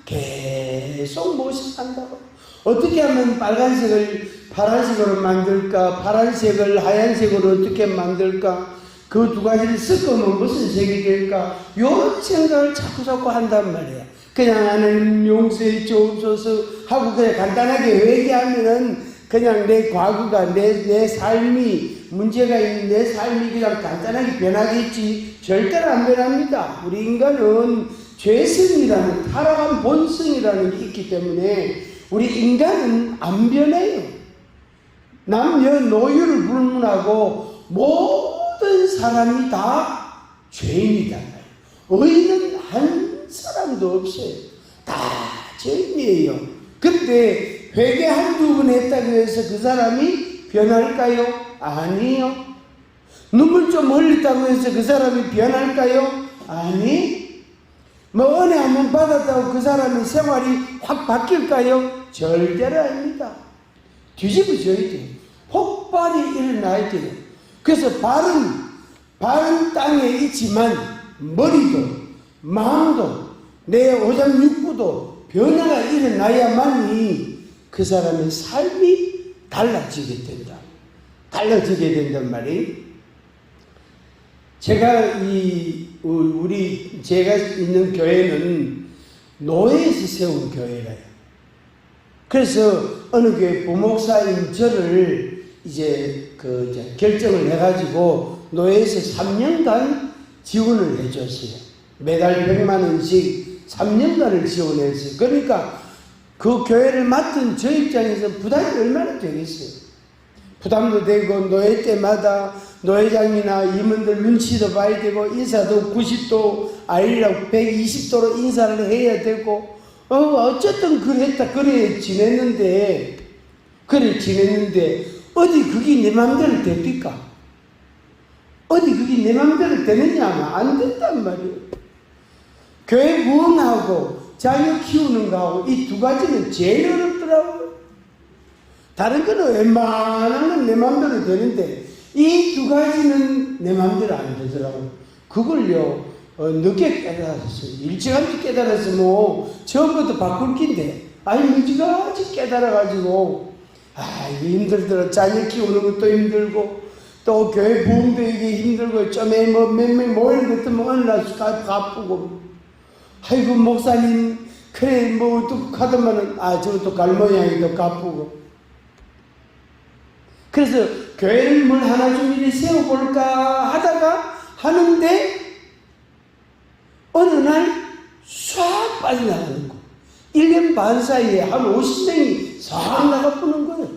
계속 모색한다고. 어떻게 하면 빨간색을 파란색으로 만들까? 파란색을 하얀색으로 어떻게 만들까? 그 두 가지를 섞으면 무슨 색이 될까? 이런 생각을 자꾸 한단 말이야. 그냥 하나님 용서해 주옵소서 하고 그냥 간단하게 회개하면은 그냥 내 과거가 내 삶이 문제가 있는 내 삶이 그냥 간단하게 변하겠지. 절대로 안 변합니다. 우리 인간은 죄성이라는 타락한 본성이라는 게 있기 때문에 우리 인간은 안 변해요. 남녀노유를 불문하고 모든 사람이 다 죄인이다. 의인은 한 사람도 없어요. 다 죄인이에요. 근데 회개 한두 번 했다고 해서 그 사람이 변할까요? 아니요. 눈물 좀 흘렸다고 해서 그 사람이 변할까요? 아니. 뭐 은혜 한번 받았다고 그 사람의 생활이 확 바뀔까요? 절대로 아닙니다. 뒤집어져야 돼요. 폭발이 일어나야 돼요. 그래서 발은 땅에 있지만 머리도 마음도 내 오장육부도 변화가 일어나야만이 그 사람의 삶이 달라지게 된다. 달라지게 된단 말이에요. 제가 제가 있는 교회는 노예에서 세운 교회래요. 그래서 어느 교회 부목사인 저를 이제 결정을 해가지고 노예에서 3년간 지원을 해줬어요. 매달 100만 원씩 3년간을 지원했어요. 그러니까 그 교회를 맡은 저 입장에서 부담이 얼마나 되겠어요. 부담도 되고 노예 때마다 노회장이나 임원들 눈치도 봐야 되고 인사도 90도 아니라고 120도로 인사를 해야 되고 어쨌든 그래 지냈는데 어디 그게 내 맘대로 됩니까? 어디 그게 내 맘대로 되느냐 하면 안 된단 말이에요. 교회 부흥하고 자녀 키우는 거하고 이 두 가지는 제일 어렵더라고요. 다른 거는 웬만한 건 내 맘대로 되는데 이 두 가지는 내 맘대로 안 되더라고요. 그걸요 늦게 깨달았어요. 일찌감치 깨달아서 뭐 처음부터 바꿀 긴데 늦지같이 깨달아가지고 이거 힘들더라. 자녀 키우는 것도 힘들고 또 교회 부흥도 이게 힘들고 좀에 몇 명 모이는 것도 뭐 어느 날 바쁘고 아이고 목사님 그래 뭐 또 하더만은 저것도 갈 모양이도 바쁘고 그래서 교회를 뭘 하나 좀 이리 세워볼까 하다가 하는데 어느 날 싹 빠져나가는 거. 1년 반 사이에 한 50명이 싹 나가보는 거예요.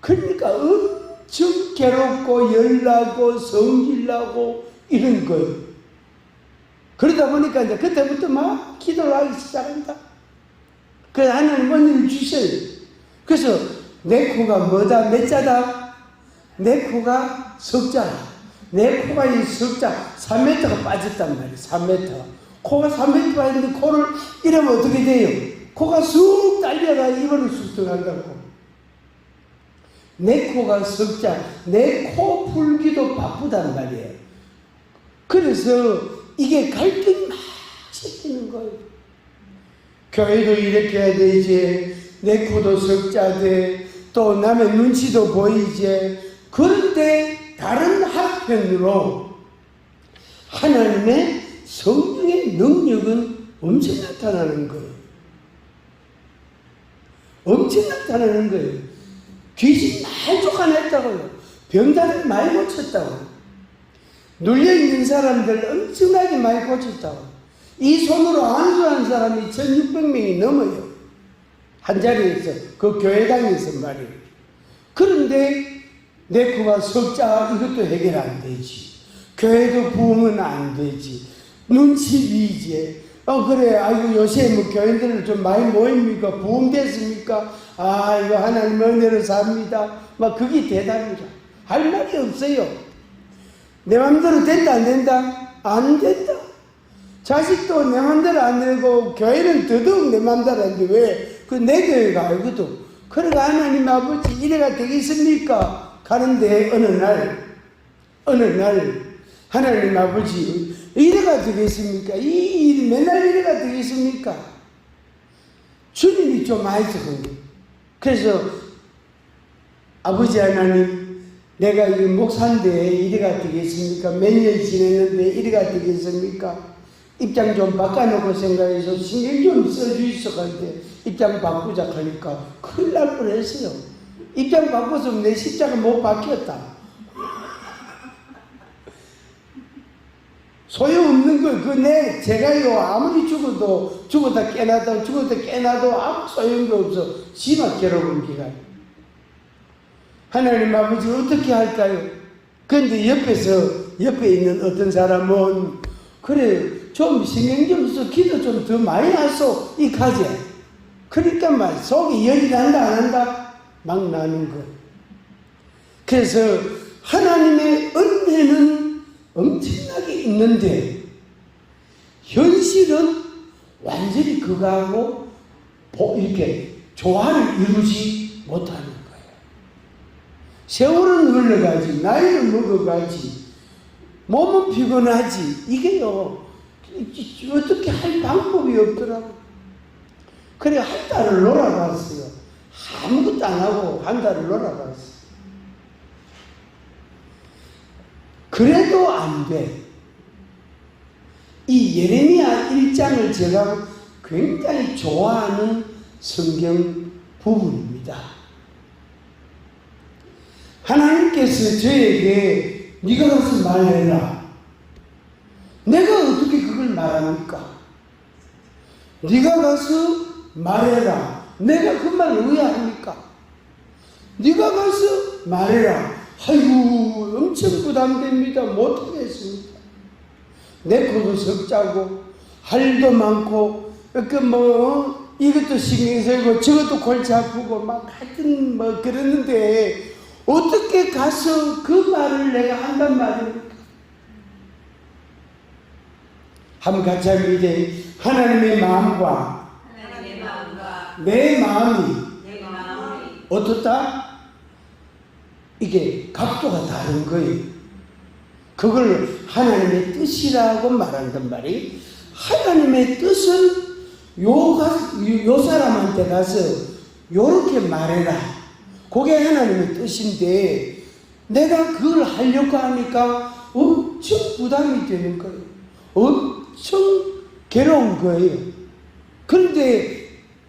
그러니까 엄청 괴롭고 열나고 성질나고 이런 거예요. 그러다 보니까 이제 그때부터 막 기도를 하기 시작한다. 그래서 하나님 은혜를 주셔요. 그래서 내 코가 뭐다? 몇 자다? 내 코가 석자다. 내 코가 이 석자 3m가 빠졌단 말이에요. 3m. 코가 3m 빠졌는데 코를 이러면 어떻게 돼요? 코가 쑥 딸려가 입으로 쑥 들어간다고. 내 코가 석자. 내 코 풀기도 바쁘단 말이에요. 그래서 이게 갈등이 막 생기는 거예요. 교회도 이렇게 해야 되지. 내 코도 석자돼. 또 남의 눈치도 보이지. 그런데 다른 한편으로 하나님의 성령의 능력은 엄청 나타나는 거예요. 엄청 나타나는 거예요. 귀신 많이 쫓아냈다고요. 병자를 많이 고쳤다고요. 눌려있는 사람들 엄청나게 많이 고쳤다고. 이 손으로 안수한 사람이 1600명이 넘어요. 한 자리에서, 그 교회당에서 말이에요. 그런데 내 코가 석자 이것도 해결 안 되지. 교회도 부흥은 안 되지. 눈치 비지. 그래. 아이고 요새 뭐 교인들을 좀 많이 모입니까? 부흥됐습니까? 이거 하나님 은혜로 삽니다. 막 그게 대답이라. 할 말이 없어요. 내 맘대로 된다 안 된다? 안 된다. 자식도 내 맘대로 안 되고 교회는 더더욱 내 맘대로 안 돼. 왜? 그 내 교회가 알거든. 그러니까 하나님 아버지 이래가 되겠습니까? 가는데 어느 날 하나님 아버지 이래가 되겠습니까? 이 일이 맨날 이래가 되겠습니까? 주님이 좀 하시거든요. 그래서 아버지 하나님, 내가 이 목사인데 이래가 되겠습니까? 몇 년 지냈는데 이래가 되겠습니까? 입장 좀 바꿔놓고 생각해서 신경 좀 써주이소 할때 입장 바꾸자 하니까 큰일 날 뻔했어요. 입장 바꿔서 내 십자가 못 바뀌었다. 소용없는 거예요. 제가요, 아무리 죽었다 깨나도 아무 소용도 없어. 심한 괴로운 기간. 하나님 아버지 어떻게 할까요? 그런데 옆에 있는 어떤 사람은, 그래, 좀 신경 좀 써, 기도 좀 더 많이 하소, 이 가제. 그러니까 말, 속이 열이 난다, 안 한다? 막 나는 거. 그래서 하나님의 은혜는 엄청나게 있는데, 현실은 완전히 그거하고 이렇게 조화를 이루지 못하는 거예요. 세월은 흘러가지, 나이를 먹어가지, 몸은 피곤하지, 이게요, 어떻게 할 방법이 없더라고. 그래, 한 달을 놀아봤어요. 아무것도 안 하고 한 달을 놀아봤어요. 그래도 안 돼. 이 예레미야 1장을 제가 굉장히 좋아하는 성경 부분입니다. 하나님께서 저에게 네가 가서 말해라. 내가 어떻게 그걸 말합니까? 네가 가서 말해라. 내가 그 말을 왜 합니까? 네가 가서 말해라. 아이고, 엄청 부담됩니다. 못하겠습니다. 내 코도 석자고 할도 많고 이것도 신경 쓰이고 저것도 골치 아프고 막 하여튼 그러는데 어떻게 가서 그 말을 내가 한단 말입니까? 한번 같이 합니다. 하나님의 마음과 내 마음이 어떻다? 이게 각도가 다른 거예요. 그걸 하나님의 뜻이라고 말한단 말이에요. 하나님의 뜻은 요 사람한테 가서 요렇게 말해라. 그게 하나님의 뜻인데 내가 그걸 하려고 하니까 엄청 부담이 되는 거예요. 엄청 괴로운 거예요. 그런데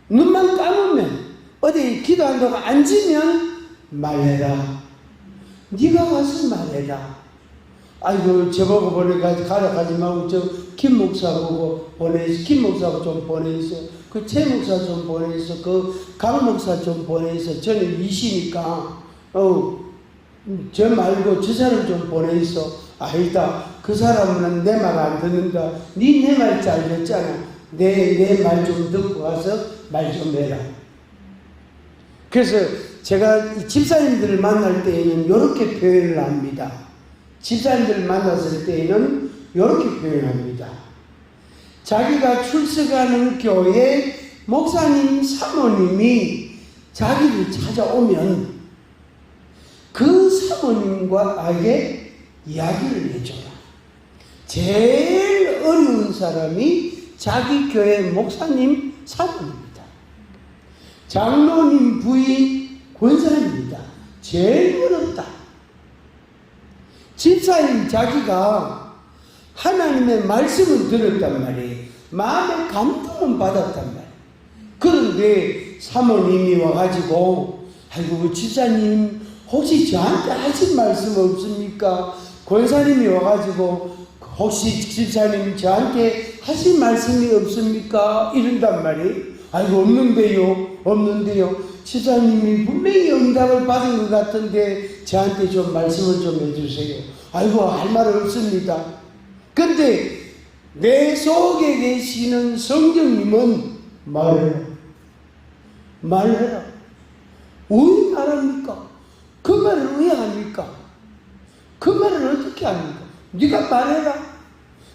눈만 감으면 어디 기도한다고 앉으면 말해라. 네가 가서 말해라. 아이고, 저보고 가라 가지 말고 김 목사 보고 보내있어. 김 목사하고 좀 보내있어. 그 최 목사 좀 보내있어. 그 강 목사 좀 보내있어. 저는 이시니까 저 말고 저 사람 좀 보내있어. 아니다. 그 사람은 내 말 안 듣는다. 네 내 말 잘 듣잖아. 내 말 좀 듣고 와서 말 좀 해라. 그래서 제가 집사님들을 만날 때에는 이렇게 표현을 합니다. 집사님들을 만났을 때에는 이렇게 표현합니다. 자기가 출석하는 교회 목사님, 사모님이 자기를 찾아오면 그 사모님과에게 이야기를 해줘라. 제일 어려운 사람이 자기 교회 목사님, 사모입니다. 장로님 부인, 권사입니다. 제일 어렵다. 집사님 자기가 하나님의 말씀을 들었단 말이에요. 마음의 감동은 받았단 말이에요. 그런데 사모님이 와가지고 아이고, 집사님 혹시 저한테 하신 말씀 없습니까? 권사님이 와가지고 혹시 집사님 저한테 하신 말씀이 없습니까? 이런단 말이에요. 아이고, 없는데요. 집사님이 분명히 응답을 받은 것 같은데 저한테 좀 말씀을 좀 해주세요. 아이고, 할 말 없습니다. 근데 내 속에 계시는 성령님은 말해라. 왜 말합니까? 그 말을 왜 합니까? 그 말을 어떻게 합니까? 네가 말해라.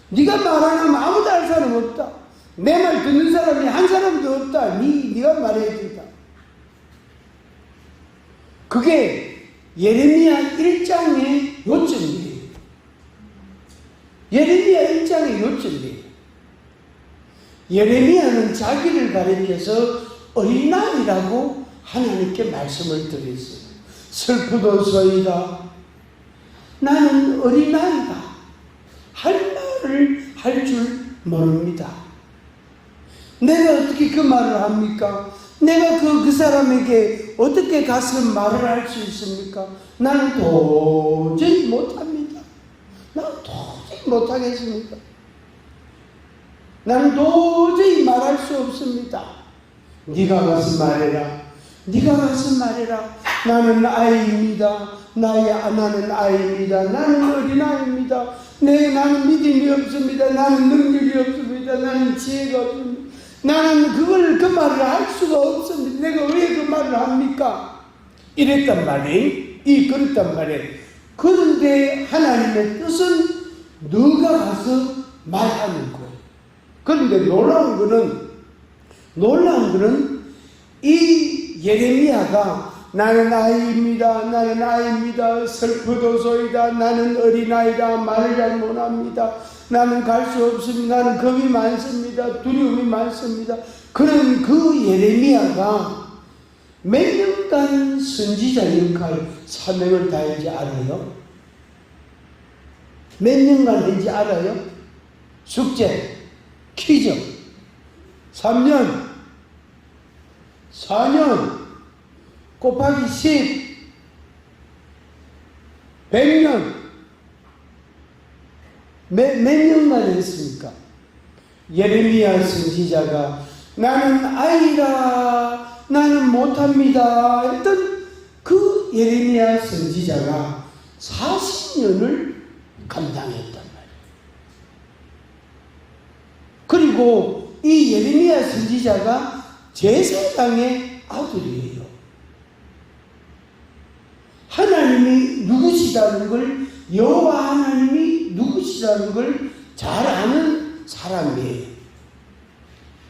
네가 말하면 아무도 할 사람 없다. 내 말 듣는 사람이 한 사람도 없다. 네가 말해야 된다. 그게 예레미야 1장의 요점이에요. 예레미야 1장의 요점이에요. 예레미야는 자기를 가리켜서 어린아이라고 하나님께 말씀을 드렸어요. 슬프도소이다. 나는 어린아이다. 할 말을 할 줄 모릅니다. 내가 어떻게 그 말을 합니까? 내가 그 사람에게 어떻게 가서 말을 할 수 있습니까? 나는 도저히 못합니다. 나는 도저히 못하겠습니다. 나는 도저히 말할 수 없습니다. 네가 가서 말해라. 네가 가서 말해라. 나는 아이입니다. 나는 아이입니다. 나는 어린아이입니다. 나는 믿음이 없습니다. 나는 능력이 없습니다. 나는 지혜가 없습니다. 나는 그 말을 할 수가 없습니다. 내가 왜 그 말을 합니까? 이랬단 말이에요. 그랬단 말이에요. 그런데 하나님의 뜻은 너가 가서 말하는 거예요. 그런데 놀라운 거는 이 예레미야가 나는 아이입니다. 슬프도소이다. 나는 어린아이다. 말을 잘 못합니다. 나는 갈 수 없습니다. 나는 겁이 많습니다. 두려움이 많습니다. 그런 그 예레미야가 몇 년간 선지자 역할, 사명을 다했는지 알아요? 몇 년간 했는지 알아요? 숙제, 퀴즈. 3년, 4년, 곱하기 10, 100년. 몇 년만 했습니까? 예레미야 선지자가 나는 아이라, 나는 못합니다 했던 그 예레미야 선지자가 40년을 감당했단 말이에요. 그리고 이 예레미야 선지자가 제사장의 아들이에요. 하나님이 누구시다는 걸, 여호와 하나님이 누구시다는 걸 잘 아는 사람이에요.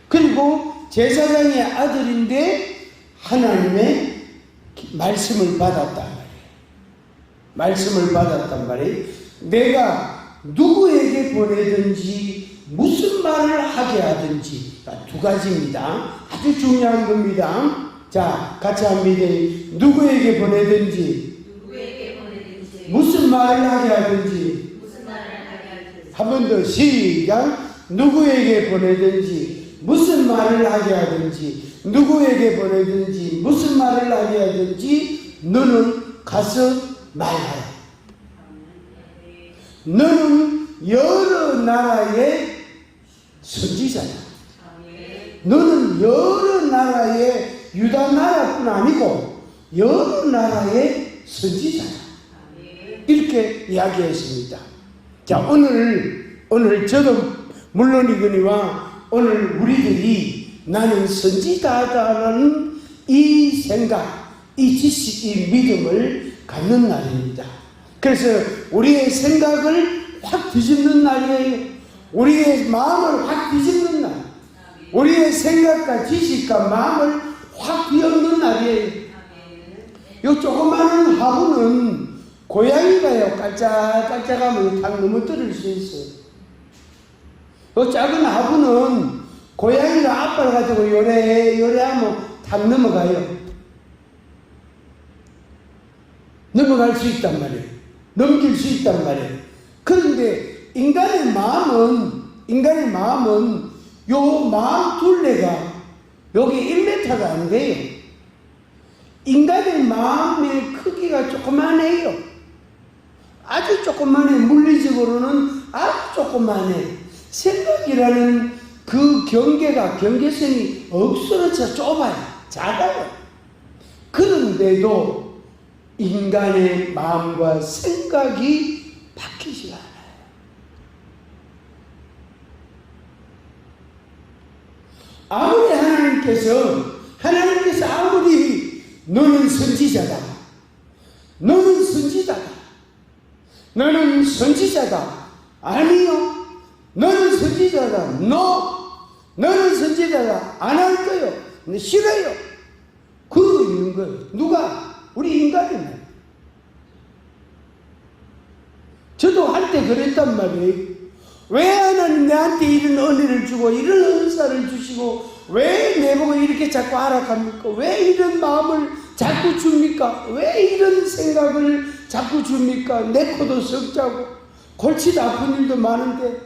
그리고 제사장의 아들인데 하나님의 말씀을 받았단 말이에요. 내가 누구에게 보내든지 무슨 말을 하게 하든지, 두 가지입니다. 아주 중요한 겁니다. 자, 같이 합니다. 누구에게 보내든지 무슨 말을 하게 하든지. 한 번 더 시작. 누구에게 보내든지 무슨 말을 하게 하든지, 누구에게 보내든지 무슨 말을 하게 하든지 너는 가서 말하라. 너는 여러 나라의 선지자야. 너는 여러 나라의, 유다 나라뿐 아니고 여러 나라의 선지자야. 이렇게 이야기했습니다. 자, 오늘 저도 물론이거니와 오늘 우리들이 나는 선지자다라는 이 생각, 이 지식, 이 믿음을 갖는 날입니다. 그래서 우리의 생각을 확 뒤집는 날이에요. 우리의 마음을 확 뒤집는 날. 우리의 생각과 지식과 마음을 확 뒤엎는 날이에요. 이 조그마한 화분은 고양이가요, 깔짝깔짝하면 탁 넘어뜨릴 수 있어요. 이 작은 화분은 고양이가 앞발 가지고 요래하면 탁 넘어가요. 넘어갈 수 있단 말이에요. 넘길 수 있단 말이에요. 그런데 인간의 마음은 요 마음 둘레가 여기 1m가 안 돼요. 인간의 마음의 크기가 조그만해요. 아주 조그만해. 물리적으로는 아주 조그만해. 생각이라는 그 경계선이 억수로서 좁아요. 작아요. 그런데도 인간의 마음과 생각이 바뀌지 않아요. 아무리 하나님께서 아무리 너는 선지자다. 아니요. 너는 선지자다. 너는 선지자다. 안 할 거요. 싫어요. 그러고 있는 거예요. 누가? 우리 인간이네. 저도 한때 그랬단 말이에요. 왜 하나님 내한테 이런 은혜를 주고 이런 은사를 주시고 왜 내보고 이렇게 자꾸 알아갑니까? 왜 이런 마음을 자꾸 줍니까? 왜 이런 생각을 자꾸 줍니까? 내 코도 썩자고 골치도 아픈 일도 많은데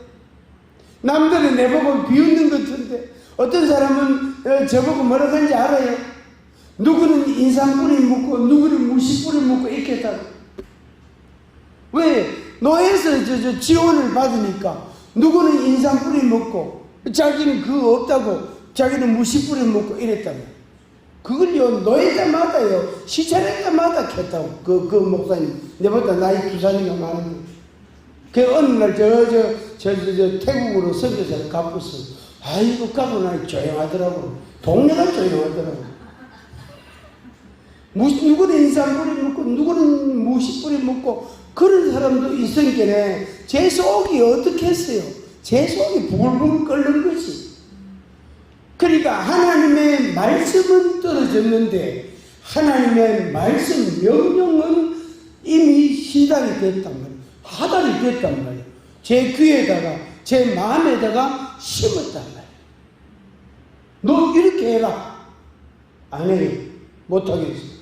남들은 내보고 비웃는 것 같은데 어떤 사람은 저보고 뭐라고 하는지 알아요? 누구는 인삼 뿌리 묻고 누구는 무시 뿌리 묻고 이렇게 했다고. 왜? 노예에서 지원을 받으니까 누구는 인삼 뿌리 묻고 자기는 그거 없다고 자기는 무시 뿌리 묻고 이랬다며. 그걸요 노예 때마다요 시찰할 때마다 켰다고. 그 목사님 내보다 나이 2살인가 많은데 그 어느 날 저 태국으로 선교사를 가봤어. 아이고 가고 나니 조용하더라고. 동네가 조용하더라고. 누구는 인삼 뿌리 묻고 누구는 무시 뿌리 묻고 그런 사람도 있으니까 제 속이 어떻게 했어요? 제 속이 부글부글 끓는 거지. 그러니까 하나님의 말씀은 떨어졌는데 하나님의 말씀 명령은 이미 시달이 됐단 말이에요. 하달이 됐단 말이에요. 제 귀에다가 제 마음에다가 심었단 말이에요. 너 이렇게 해라. 안 해요. 못하겠어.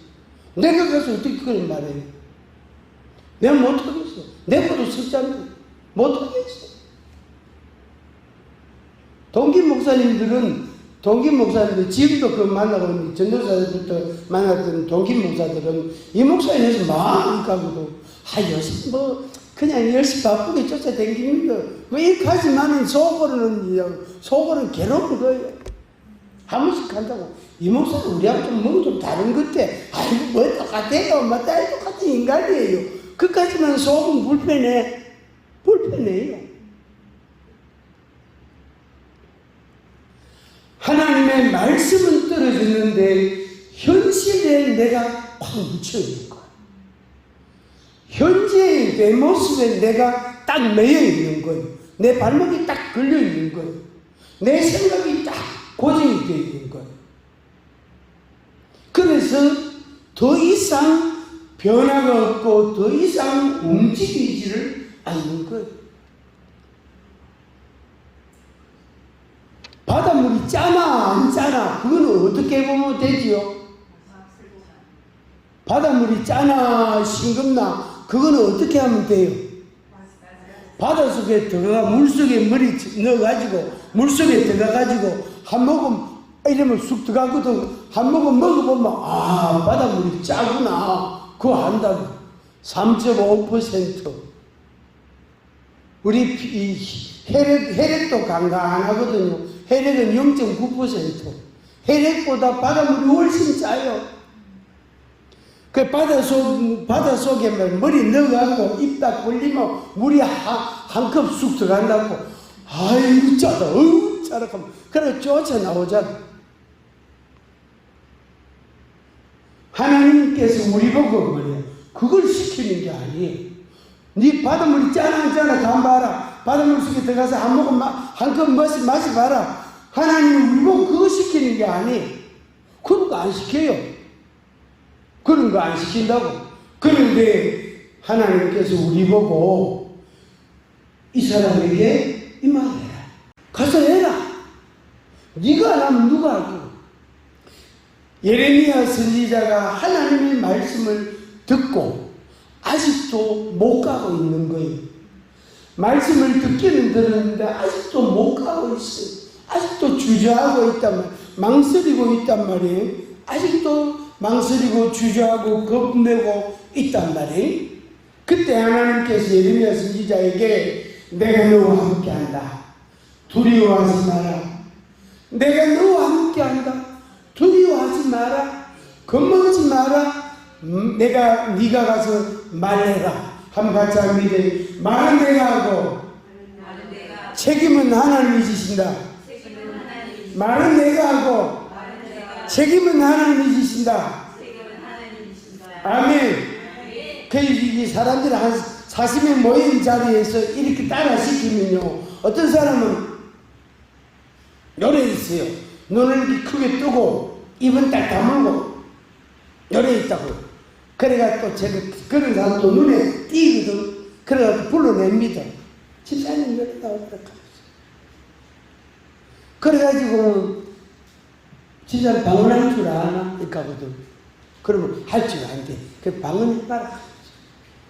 내가 가서 어떻게 그런 말해요? 내가 못하겠어. 내 것도 썩잖아. 못하겠어. 동기 목사님들 지금도 그 만나고 있는 전도사들부터 만났던 동기 목사들은 이 목사님에서 마음이 가고도 요새 그냥 열심히 바쁘게 쫓아다닙니다. 왜 이렇게 하지만은 속으로는 괴로운 거예요. 한 번씩 한다고. 이 목사는 우리하고 좀 다른 것 같아. 아이고 뭐 똑같아요. 딸 똑같은 인간이에요. 그까지만 속은 불편해요. 하나님의 말씀은 떨어졌는데 현실에 내가 꽉 묻혀있는 거야. 현재의 내 모습에 내가 딱 매여있는 거예요. 내 발목이 딱 걸려있는 거예요. 내 생각이 딱 고정이 되어 있는 거예요. 그래서 더 이상 변화가 없고 더 이상 움직이지를 않는 거예요. 바닷물이 짜나 안 짜나 그거는 어떻게 보면 되지요? 바닷물이 짜나 싱겁나 그거는 어떻게 하면 돼요? 바닷속에 들어가 물속에 머리 넣어가지고 물속에 들어가가지고 한 모금 이러면 쑥 들어가거든. 한 모금 먹어보면 바닷물이 짜구나 그거 안다고. 3.5% 우리 혈액도 간간하거든요. 혈액은 0.9%. 혈액보다 바닷물이 훨씬 짜요. 그 바닷속에 머리 넣어갖고 입 딱 벌리면 물이 한 컵 쑥 들어간다고. 아이고 짜다. 짜다. 그래 쫓아 나오잖아. 하나님께서 우리 보고 말이야. 그걸 시키는 게 아니에요. 네 바닷물이 짜나 안 짜나 간 봐라. 바닷물 속에 들어가서 한 모금 한 컵 마셔봐라. 하나님은 우리 보고 그거 시키는 게 아니에요. 그런 거 안 시켜요. 그런 거 안 시킨다고. 그런데 하나님께서 우리 보고 이 사람에게 이 말 해라. 가서 해라. 네가 안 하면 누가 하고. 예레미야 선지자가 하나님의 말씀을 듣고 아직도 못 가고 있는 거예요. 말씀을 듣기는 들었는데 아직도 못 가고 있어요. 아직도 주저하고 있단 말이에요. 망설이고 있단 말이에요. 아직도 망설이고 주저하고 겁내고 있단 말이에요. 그때 하나님께서 예레미야 선지자에게 내가 너와 함께한다. 두려워하지 마라. 내가 너와 함께한다. 두려워하지 마라. 겁먹지 마라. 네가 가서 말해라. 한번 같이 합니다. 말은 내가 하고 책임은 하나님이 지신다. 말은 내가 하고 책임은 하나님이 지신다. 아멘. 이 사람들이 한 40명 모인 자리에서 이렇게 따라 시키면요, 어떤 사람은 요래 있어요. 눈을 이렇게 크게 뜨고 입은 딱 다물고 요래 있다고. 그래가 또 제가 그런 사람도 눈에 띄거든. 그래가 불러냅니다. 집사님 요래 나오더라. 그래가지고 집사람 방언할 줄 아나? 이렇게 하거든. 그러면 할 줄 안돼. 그 방언해봐라.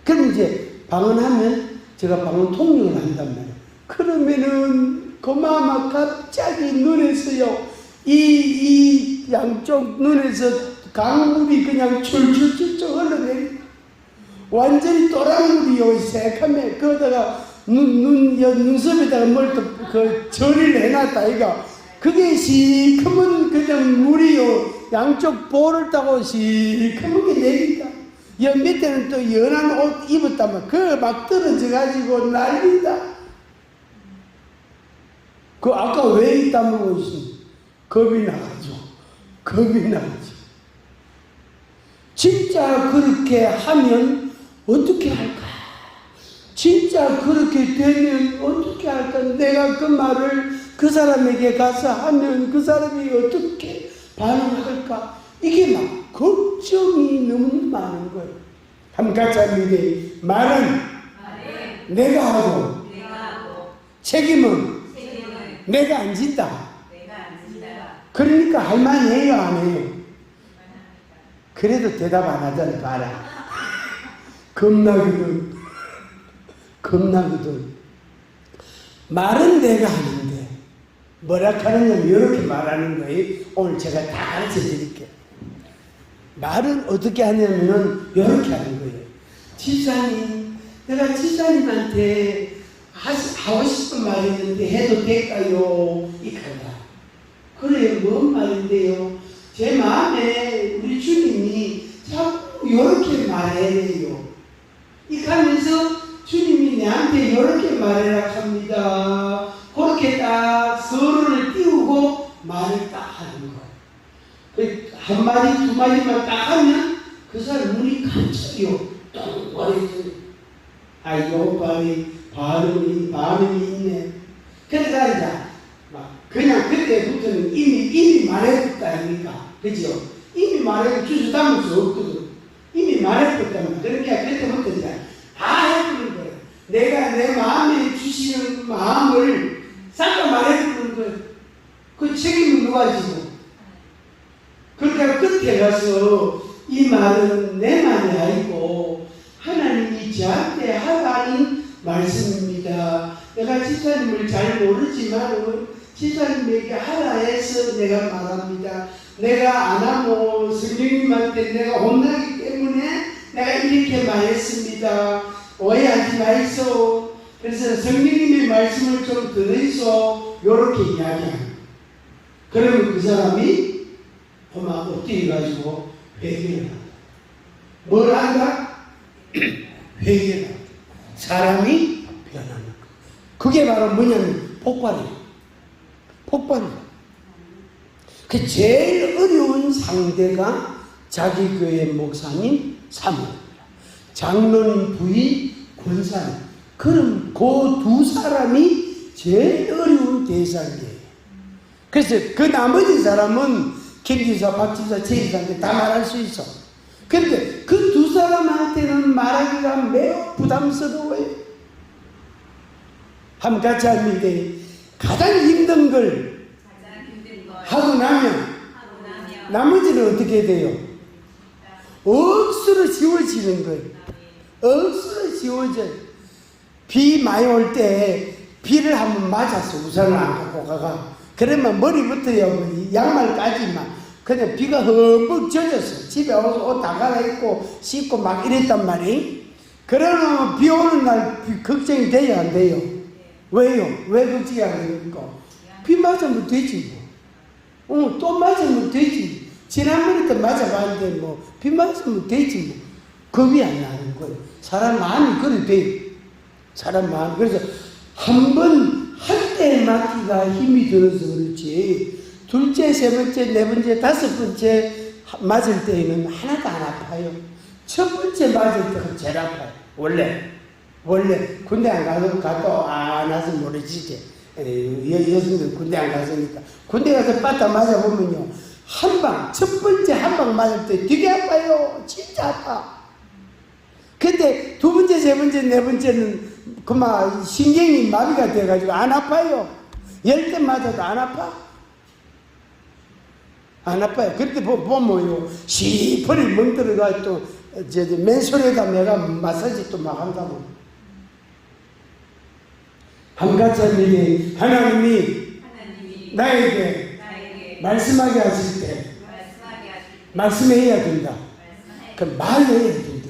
그럼 이제 방언하면 제가 방언 통역을 한단 말이에요. 그러면은 그마마 갑자기 눈에서요, 이 양쪽 눈에서 강물이 그냥 줄줄줄줄 흘러내리고 완전히 또랑물이요, 새카매. 그러다가 눈썹에다가 뭘 또 그 절이를 해놨다 이거. 그게 시커먼 그냥 물이요, 양쪽 볼을 따고 시커멓게 내린다. 여 밑에는 또 연한 옷 입었다면 그 막 떨어져가지고 난리다. 그 아까 왜 있다면 겁이 나가죠. 진짜 그렇게 하면 어떻게 할까? 진짜 그렇게 되면 어떻게 할까? 내가 그 말을 그 사람에게 가서 하면 그 사람이 어떻게 반응할까? 이게 막 걱정이 너무 많은 거예요. 한번 같이 합니다. 말은 내가 하고 책임은 내가 안 진다. 그러니까 할만해요, 안 해요? 그래도 대답 안 하잖아. 봐라. 겁나거든. 말은 내가 하는데 뭐라 하느냐면 이렇게 말하는 거예요. 오늘 제가 다 가르쳐 드릴게요. 말은 어떻게 하냐면 이렇게 하는 거예요. 집사님, 내가 집사님한테 하고 싶은 말이 있는데 해도 될까요? 이거다. 그래, 뭔 말인데요? 제 마음에 우리 주님이 자꾸 이렇게 말해요. 이렇게 하면서 주님이 내한테 이렇게 말해라 합니다. 그렇게 딱 서로를 띄우고 말을 딱 하는 거예요. 한 마디, 두 마디만 딱 하면 그 사람 눈이 깜짝이요. 똥거리지. 아이고, 발음이 있네. 그러니까 이제 그냥 그때부터는 이미 말해줬다 아닙니까? 그죠? 이미 말해도 주소 담을 수 없거든. 이미 말해줬다면 그러니까 그때부터 이제 다 해주는 거예요. 내가 내 마음에 주시는 마음을 싹 말해주는 거예요. 그 책임은 누가 지고? 그러니까 끝에 가서 이 말은 내만이 아니고 하나님이 저한테 하라는 말씀입니다. 내가 집사님을 잘 모르지만 집사님에게 하라 해서 내가 말합니다. 내가 안 하고 성령님한테 내가 혼나기 때문에 내가 이렇게 말했습니다. 오해하지 마이소. 그래서 성령님의 말씀을 좀 들으소. 이렇게 이야기합니다. 그러면 그 사람이 그만 엎드려가지고 회개를 한다. 뭘 한다? 회개를 한다. 사람이 변하는 거. 그게 바로 뭐냐면 폭발이에요. 그 제일 어려운 상대가 자기 교회 목사님, 사모입니다. 장로님, 부인, 권사님. 그럼 그 두 사람이 제일 어려운 대상이에요. 그래서 그 나머지 사람은 김지사, 박지사, 최지사한테 다 말할 수 있어. 그런데 그 두 사람한테는 말하기가 매우 부담스러워요. 한번 같이 합니다. 가장 힘든 걸 하고 나면 나머지는 어떻게 돼요? 억수로 쉬워지는 거예요. 억수로 쉬워져요. 비 많이 올 때 비를 한번 맞았어. 우산을 안 갖고 가가. 그러면 머리부터요, 양말까지만 그냥 비가 흠뻑 젖었어. 집에 와서 옷 다 갈아입고 씻고 막 이랬단 말이에요. 그러면 비 오는 날 걱정이 돼요, 안 돼요? 왜요? 왜 걱정이 안 됩니까? 비 맞으면 되지 뭐. 또 맞으면 되지. 지난번에 맞아봤는데 뭐 비 맞으면 되지 뭐. 겁이 안 나는 거예요. 사람 마음이 그래 돼요. 사람 마음. 그래서 한 번 할 때 맞기가 힘이 들어서 그렇지. 둘째, 세 번째, 네 번째, 다섯 번째 맞을 때에는 하나도 안 아파요. 첫 번째 맞을 때가 제일 아파요. 원래 군대 안 가도 안 와서 모르지. 여성들 군대 안 갔으니까. 군대 가서 빠따 맞아보면요, 첫 번째 한 방 맞을 때 되게 아파요. 진짜 아파. 근데 두 번째, 세 번째, 네 번째는 그만 신경이 마비가 돼가지고 안 아파요. 10대 맞아도 안 아파. 안 아파요. 그때 보면요, 시퍼리 멍들어가 또, 맨손에다 내가 마사지 또 막 한다고. 한 가지 일이 하나님이 나에게 말씀하게 하실 때, 말씀해야 된다. 그 말해야 된다.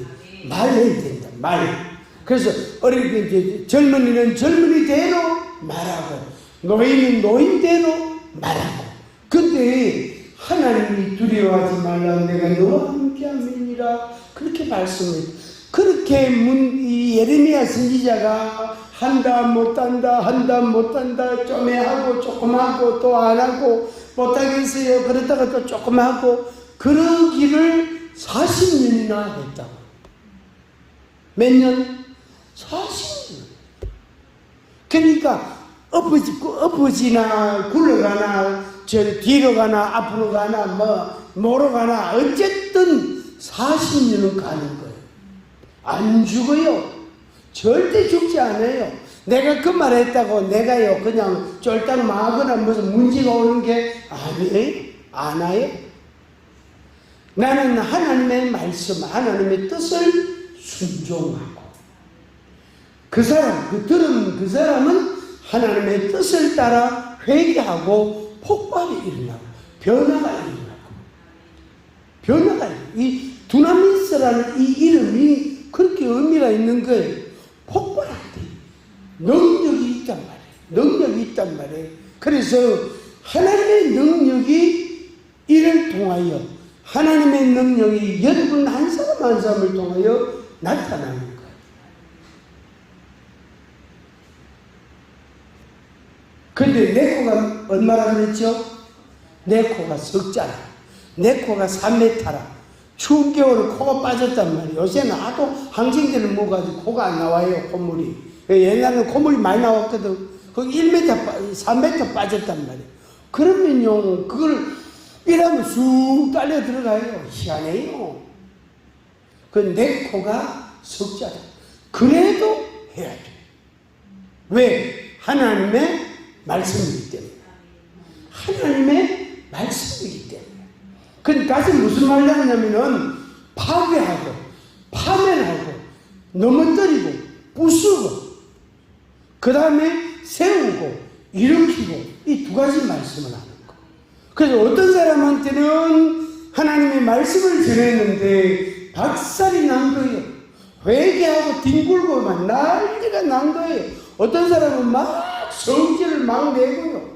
말해야 된다. 말. 그래서 어릴 때 젊은이는 젊은이대로 말하고, 노인은 노인대로 말하고. 근데 하나님이 두려워하지 말라, 내가 너와 함께함이니라, 그렇게 말씀을. 그렇게 이 예레미야 선지자가 한다 못한다 한다 못한다 좀 하고 조금 하고 또 안 하고 못하겠어요 그러다가 또 조금 하고 그러기를 40년이나 했다고. 몇 년? 40년. 그러니까 엎어지나 굴러가나 저 뒤로 가나 앞으로 가나 뭐로 가나 어쨌든 40년은 가는 거예요. 안 죽어요. 절대 죽지 않아요. 내가 그 말 했다고 내가요 그냥 쫄딱 망하거나 무슨 문제가 오는 게 아니에요. 안 와요. 나는 하나님의 말씀, 하나님의 뜻을 순종하고, 그 사람, 들은 그 사람은 하나님의 뜻을 따라 회개하고 폭발이 일어나고 변화가 일어나고 이 두나미스라는 이 이름이 그렇게 의미가 있는 거예요. 폭발할 때 능력이 있단 말이에요. 능력이 있단 말이에요. 그래서 하나님의 능력이 이를 통하여, 하나님의 능력이 여러분 한 사람 한 사람을 통하여 나타나는 거예요. 근데 내 코가 얼마나 그랬죠? 내 코가 석자라, 내 코가 3m라. 추운 겨울에 코가 빠졌단 말이에요. 요새는 하도 항생제를 먹어가지고 코가 안 나와요, 콧물이. 옛날에는 콧물이 많이 나왔거든. 거기 1m, 3m 빠졌단 말이에요. 그러면요, 그걸 이러면 쑥 딸려 들어가요. 희한해요. 그 내 코가 석자다. 그래도 해야 돼. 왜? 하나님의 말씀이기 때문에. 하나님의 말씀이기 때문에. 그러니까 무슨 말을 하냐면은 파괴하고 파멸하고 넘어뜨리고 부수고 그 다음에 세우고 일으키고 이 두 가지 말씀을 하는 거. 그래서 어떤 사람한테는 하나님의 말씀을 전했는데 박살이 난 거예요. 회개하고 뒹굴고만 난리가 난 거예요. 어떤 사람은 막 성질을 막 내고요.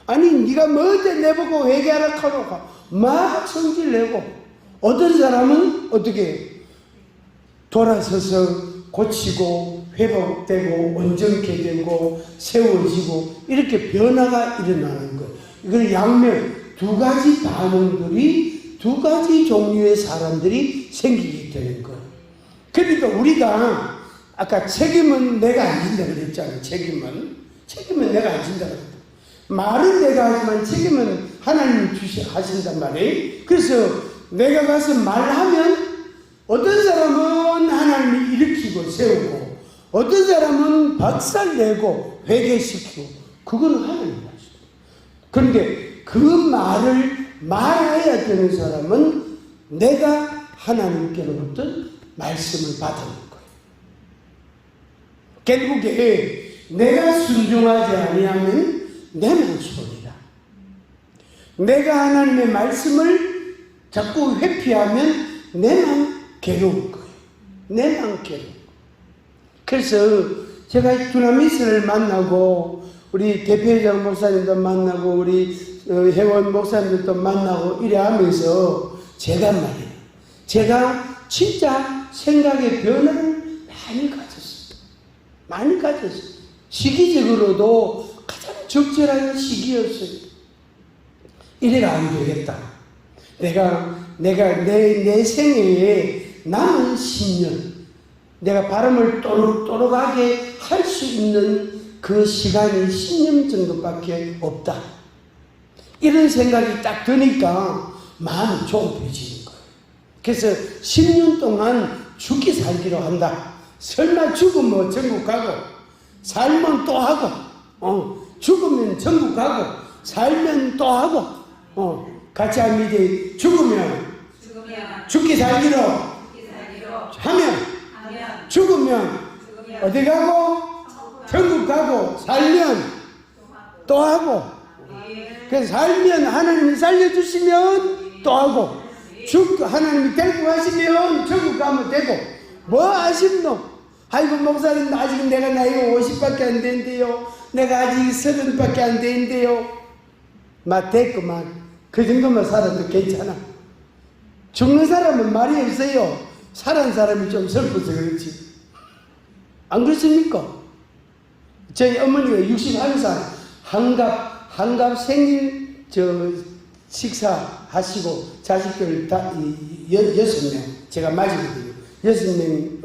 아니 네가 뭐 어때 내보고 회개하라 하고 막 성질 내고, 어떤 사람은 어떻게 돌아서서 고치고 회복되고 온전케 되고 세워지고 이렇게 변화가 일어나는 거예요. 이걸 양면 두 가지 반응들이, 두 가지 종류의 사람들이 생기게 되는 거예요. 그러니까 우리가 아까 책임은 내가 안 진다 그랬잖아요. 책임은 내가 안 진다 그랬다. 말은 내가 하지만 책임은 하나님이 하신단 말이에요. 그래서 내가 가서 말하면 어떤 사람은 하나님이 일으키고 세우고, 어떤 사람은 박살내고 회개시키고, 그거는 하나님 말씀. 그런데 그 말을 말해야 되는 사람은 내가 하나님께로부터 말씀을 받는 거예요. 결국에 내가 순종하지 아니하면 내만 손이다. 내가 하나님의 말씀을 자꾸 회피하면 내만 괴로울 거예요. 내만 괴로워. 그래서 제가 두나미스를 만나고 우리 대표회장 목사님도 만나고 우리 회원 목사님들도 만나고 이래 하면서 제가 말이에요. 제가 진짜 생각의 변화를 많이 가졌어요. 많이 가졌어요. 시기적으로도 가장 적절한 시기였어요. 이래가 안 되겠다. 내가 내 생애에 남은 10년, 내가 발음을 또록또록하게 할 수 있는 그 시간이 10년 정도밖에 없다. 이런 생각이 딱 드니까 마음이 조급해지는 거예요. 그래서 10년 동안 죽기 살기로 한다. 설마 죽으면 전국 가고, 살면 또 하고, 죽으면 전국 가고, 살면 또 하고, 같이 합니다. 죽으면 죽기 살기로 하면 죽으면 어디 가고 천국 가고 살면 또 하고 그래서 살면 하나님이 살려주시면 또 하고 하나님이 데리고 가시면 천국 가면 되고 뭐 아쉽노? 아이고 목사님 아직 내가 나이가 50밖에 안 되는데요. 내가 아직 30밖에 안 되는데요. 됐구만. 그 정도만 살아도 괜찮아. 죽는 사람은 말이 없어요. 살은 사람이 좀 슬퍼서 그렇지. 안 그렇습니까? 저희 어머니가 61살 한갑 생일 식사 하시고 자식들 다 6명 제가 맞이거든요. 6명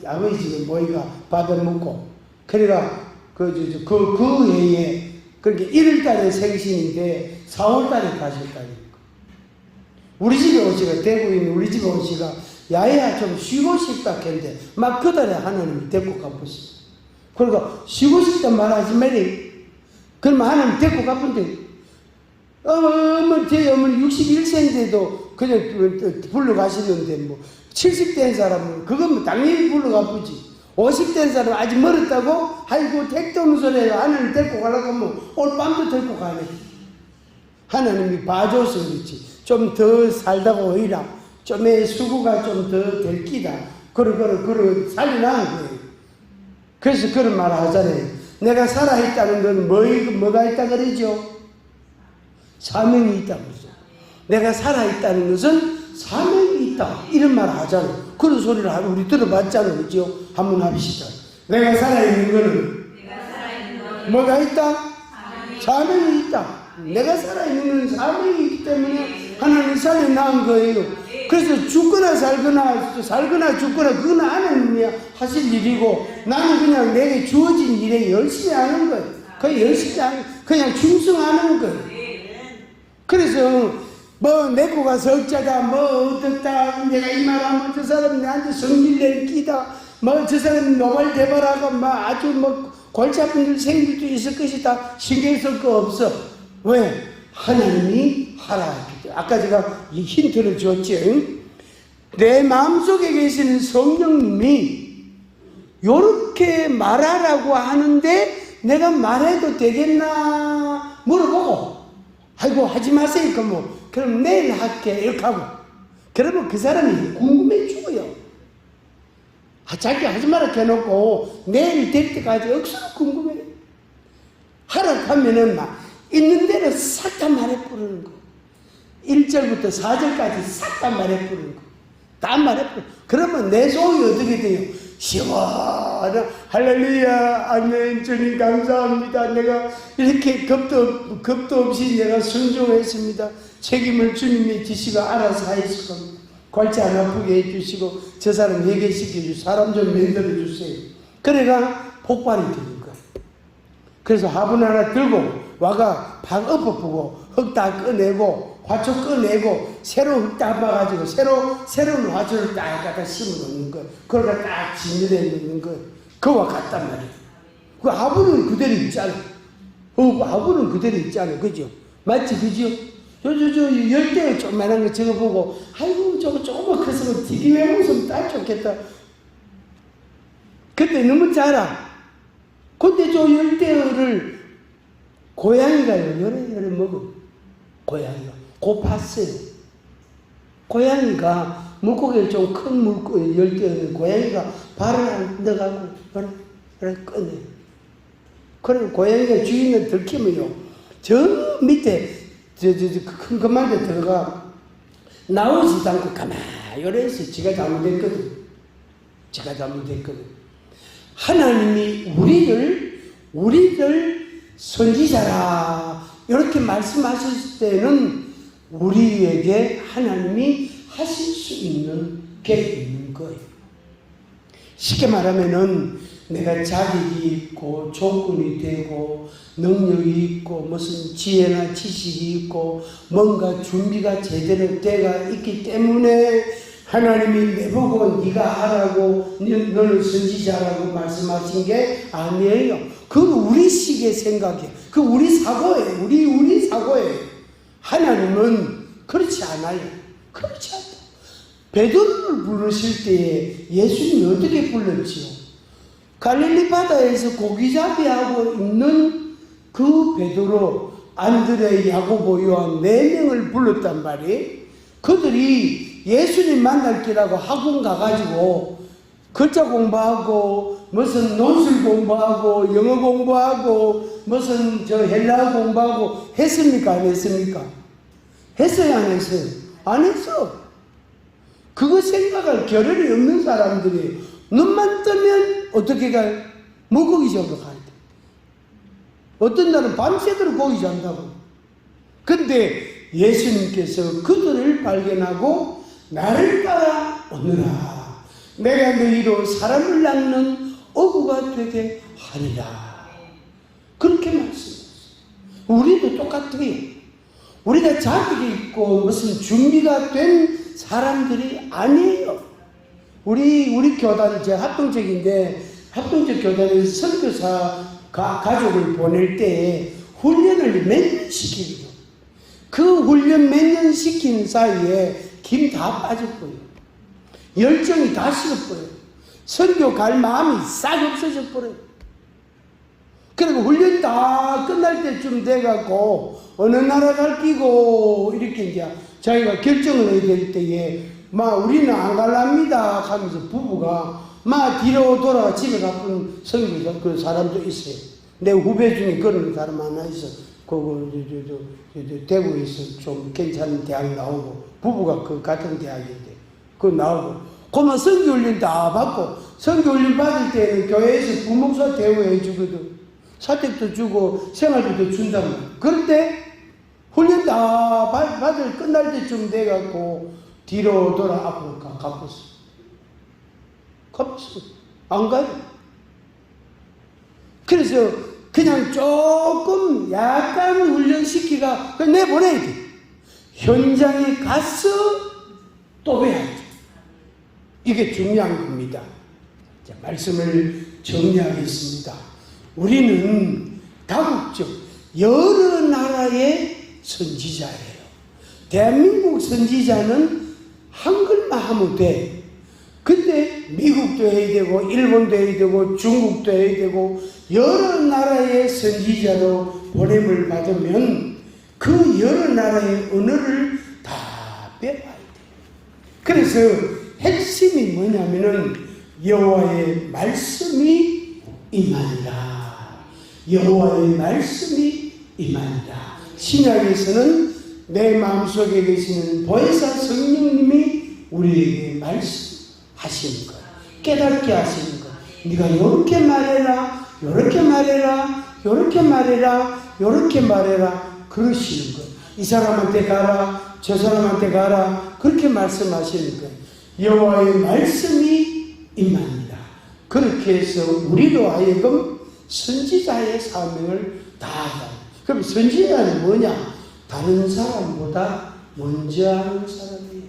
아버지 집에 모이가 밥을 먹고 그래가 그 해에 그렇게 1월달에 생신인데 4월달에 가셨다니까. 우리 집에 오시가 대구에 있는 우리 집에 오시가 야야 좀 쉬고 싶다 했는데 막 그 달에 하나님이 데리고 가보시. 그러니까 쉬고 싶다 말하지 말이. 그러면 하나님 데리고 가본데 제 어머니 61세인데도 그냥 불러가시는데 뭐 70대인 사람은 그건 당연히 불러가보지. 50대인 사람은 아직 멀었다고? 아이고 택도 없는 소리예요. 하나님 데리고 가려고 하면 오늘 밤도 데리고 가네. 하나님이 봐줘서 그렇지. 좀 더 살다가 오히려 좀의 수고가 좀 더 될 끼다. 그러 살려나는 거예요. 그래서 그런 말 하잖아요. 내가 살아있다는 건 뭐가 있다 그러죠? 사명이 있다고 그러죠. 내가 살아있다는 것은 사명이 있다. 이런 말 하잖아요. 그런 소리를 우리 들어봤잖아요. 그죠? 한번 합시다. 내가 살아있는 거는 뭐가 있다? 사명이 있다. 내가 살아있는 건 사명이 있기 때문에 하나님이 살려놓은 거예요. 그래서 죽거나 살거나 죽거나 그건 하나님이 하실 일이고 나는 그냥 내게 주어진 일에 열심히 하는 거예요. 그냥 충성하는 거예요. 그래서 내고 가서 억자다 어떻다 내가 이 말하면 저 사람이 나한테 성질 낼 끼다 저 사람이 노발대발하고 아주 골치 아픈 일 생길도 있을 것이다 신경 쓸 거 없어. 왜? 하나님이 하라. 아까 제가 이 힌트를 줬지. 내 마음속에 계시는 성령님이 요렇게 말하라고 하는데 내가 말해도 되겠나 물어보고 아이고 하지 마세요. 그럼 내일 할게 이렇게 하고 그러면 그 사람이 궁금해 죽어요. 자기 하지 마라 해놓고 내일 될 때까지 억수로 궁금해. 하라 하면은 있는 대로 싹 다 말해버리는 거. 1절부터 4절까지 싹 다 말해버리는 거. 다 말해버리는 거. 그러면 내 속이 어떻게 돼요? 시원한 할렐루야 아멘 주님 감사합니다. 내가 이렇게 겁도 없이 내가 순종했습니다. 책임을 주님이 지시고 알아서 하실 겁니다. 골치 안 아프게 해주시고 저 사람 회개시켜주시고 사람 좀 만들어주세요. 그래가 폭발이 되는 거야. 그래서 화분 하나 들고 와가 방 엎어보고 흙 다 꺼내고 화초 꺼내고 새로운 흙 담아가지고 새로운 화초를 딱 갖다 심어놓는 거예요. 그걸 딱 진열해 놓는 거예요. 그와 같단 말이에요. 그 화분은 그대로 있잖아. 화분은 그대로 있잖아. 그죠? 맞지? 그죠? 열대 조그만한 거 저거 보고 아이고 저거 조금만 커서 튀김해 먹으면 딱 좋겠다. 그때 너무 자라. 근데 저 열대어를 고양이가 요래 먹어. 고양이가. 고 봤어요. 고양이가 물고기를 좀 큰 열대어는 고양이가 발을 넣어가고 요래 꺼내. 그러면 고양이가 주인을 들키면요. 저 밑에 큰 것만 들어가 나오지도 않고 가만히 요래서 지가 잘못됐거든. 하나님이 우리를 선지자라 이렇게 말씀하실 때는 우리에게 하나님이 하실 수 있는 게 있는 거예요. 쉽게 말하면은 내가 자격이 있고 조건이 되고 능력이 있고 무슨 지혜나 지식이 있고 뭔가 준비가 제대로 돼가 있기 때문에 하나님이 내보고 네가 하라고 너는 선지자라고 말씀하신 게 아니에요. 그건 우리식의 생각이에요. 그 우리 사고예요. 우리 사고예요. 하나님은 그렇지 않아요. 그렇지 않다. 베드로를 부르실 때에 예수님이 어떻게 불렀지요? 갈릴리 바다에서 고기잡이하고 있는 그 베드로, 안드레, 야고보, 요한 4명을 불렀단 말이에요. 그들이 예수님 만날 기라고 학원 가가지고 글자 공부하고 무슨 논술 공부하고 영어 공부하고 무슨 헬라어 공부하고 했습니까? 안 했습니까? 했어요? 안 했어요? 안 했어. 그거 생각할 겨를이 없는 사람들이 눈만 뜨면 어떻게 가요? 물고기 잡으러 가야 돼. 어떤 날은 밤새도록 고기 잡는다고. 근데 예수님께서 그들을 발견하고 나를 따라오느라 내가 너희로 사람을 낳는 어부가 되게 하리라. 그렇게 말씀했어요. 우리도 똑같아요. 우리가 자격이 있고 무슨 준비가 된 사람들이 아니에요. 우리 교단, 제 합동적인데, 합동적 교단에서 선교사 가족을 보낼 때 훈련을 몇 년 시키죠. 그 훈련 몇 년 시킨 사이에 김 다 빠졌고요. 열정이 다 식었고요. 선교 갈 마음이 싹 없어져 버려요. 그리고 훈련 다 끝날 때쯤 돼갖고 어느 나라 갈 끼고 이렇게 이제 자기가 결정을 해야 될 때에 우리는 안 갈랍니다 하면서 부부가 뒤로 돌아가 집에 가쁜 선교사 그 사람도 있어요. 내 후배 중에 그런 사람 하나 있어. 대구에서 좀 괜찮은 대학 나오고 부부가 그 같은 대학인데 그거 나오고 그만 선교훈련 다 받고 선교훈련 받을 때는 교회에서 부목사 대우해 주거든. 사택도 주고 생활비도 준다고. 그런데 훈련 다 받을 끝날 때쯤 돼갖고 뒤로 돌아 앞으로 가봤어. 안 가요. 그래서 그냥 조금 약간 훈련시키가 내보내야 돼. 현장에 가서 또 배워야죠. 이게 중요한 겁니다. 자, 말씀을 정리하겠습니다. 우리는 다국적 여러 나라의 선지자예요. 대한민국 선지자는 한글만 하면 돼. 근데 미국도 해야 되고 일본도 해야 되고 중국도 해야 되고 여러 나라의 선지자로 보냄을 받으면 그 여러 나라의 언어를 다 배워야 돼요. 그래서 핵심이 뭐냐면은 여호와의 말씀이 임하니라. 여호와의 말씀이 임하니라. 신약에서는 내 마음속에 계시는 보혜사 성령님이 우리에게 말씀하시는 거예요. 깨닫게 하시는 거예요. 네가 요렇게 말해라, 요렇게 말해라, 요렇게 말해라, 요렇게 말해라 그러시는 거예요. 이 사람한테 가라, 저 사람한테 가라 그렇게 말씀하시는 거예요. 여호와의 말씀이 임합니다. 그렇게 해서 우리로 하여금 선지자의 사명을 다하자. 그럼 선지자는 뭐냐? 다른 사람보다 먼저 아는 사람이에요.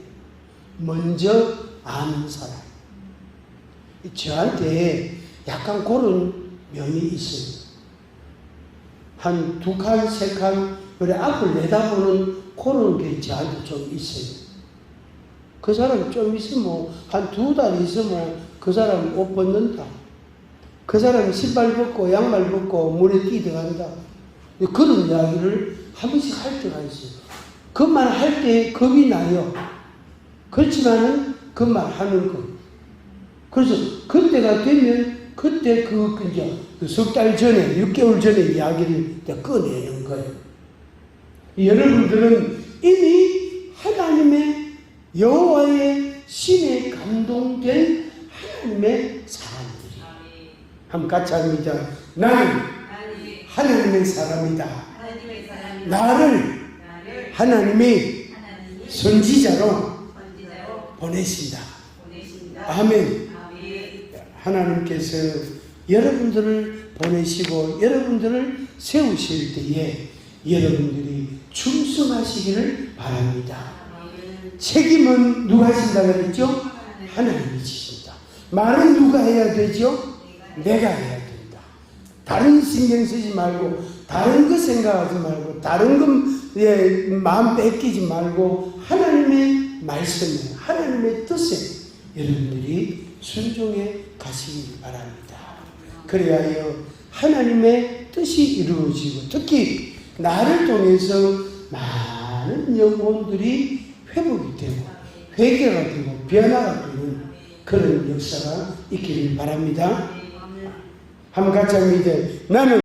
먼저 아는 사람. 저한테 약간 그런 면이 있어요. 한 2칸, 3칸, 그래 앞을 내다보는 그런 게 저한테 좀 있어요. 그 사람 좀 있으면, 한 2달 있으면 그 사람 옷 벗는다. 그 사람 신발 벗고 양말 벗고 물에 뛰어간다. 그런 이야기를 한 번씩 할 때가 있어요. 그 말 할 때 겁이 나요. 그렇지만은 그 말 하는 거. 그래서 그때가 되면 그때 이제 석 달 전에, 6개월 전에 이야기를 꺼내는 거예요. 여러분들은 이미 하나님의 여호와의 신에 감동된 하나님의 사람들이. 한번 같이 합니다. 나는 하나님의 사람이다. 나를 하나님의 선지자로 보내신다. 아멘. 하나님께서 여러분들을 보내시고 여러분들을 세우실 때에 여러분들이 충성하시기를 바랍니다. 책임은 누가 하신다고 그랬죠? 하나님이 지신다. 말은 누가 해야 되죠? 내가 해야 된다. 다른 신경 쓰지 말고 다른 것 생각하지 말고 다른 것에 마음 뺏기지 말고 하나님의 말씀에 하나님의 뜻에 여러분들이 순종해 가시기 바랍니다. 그래야 하나님의 뜻이 이루어지고 특히 나를 통해서 많은 영혼들이 회복이 되고 회개가 되고 변화가 되는 그런 역사가 있기를 바랍니다. 한번 같이 합니다. 나는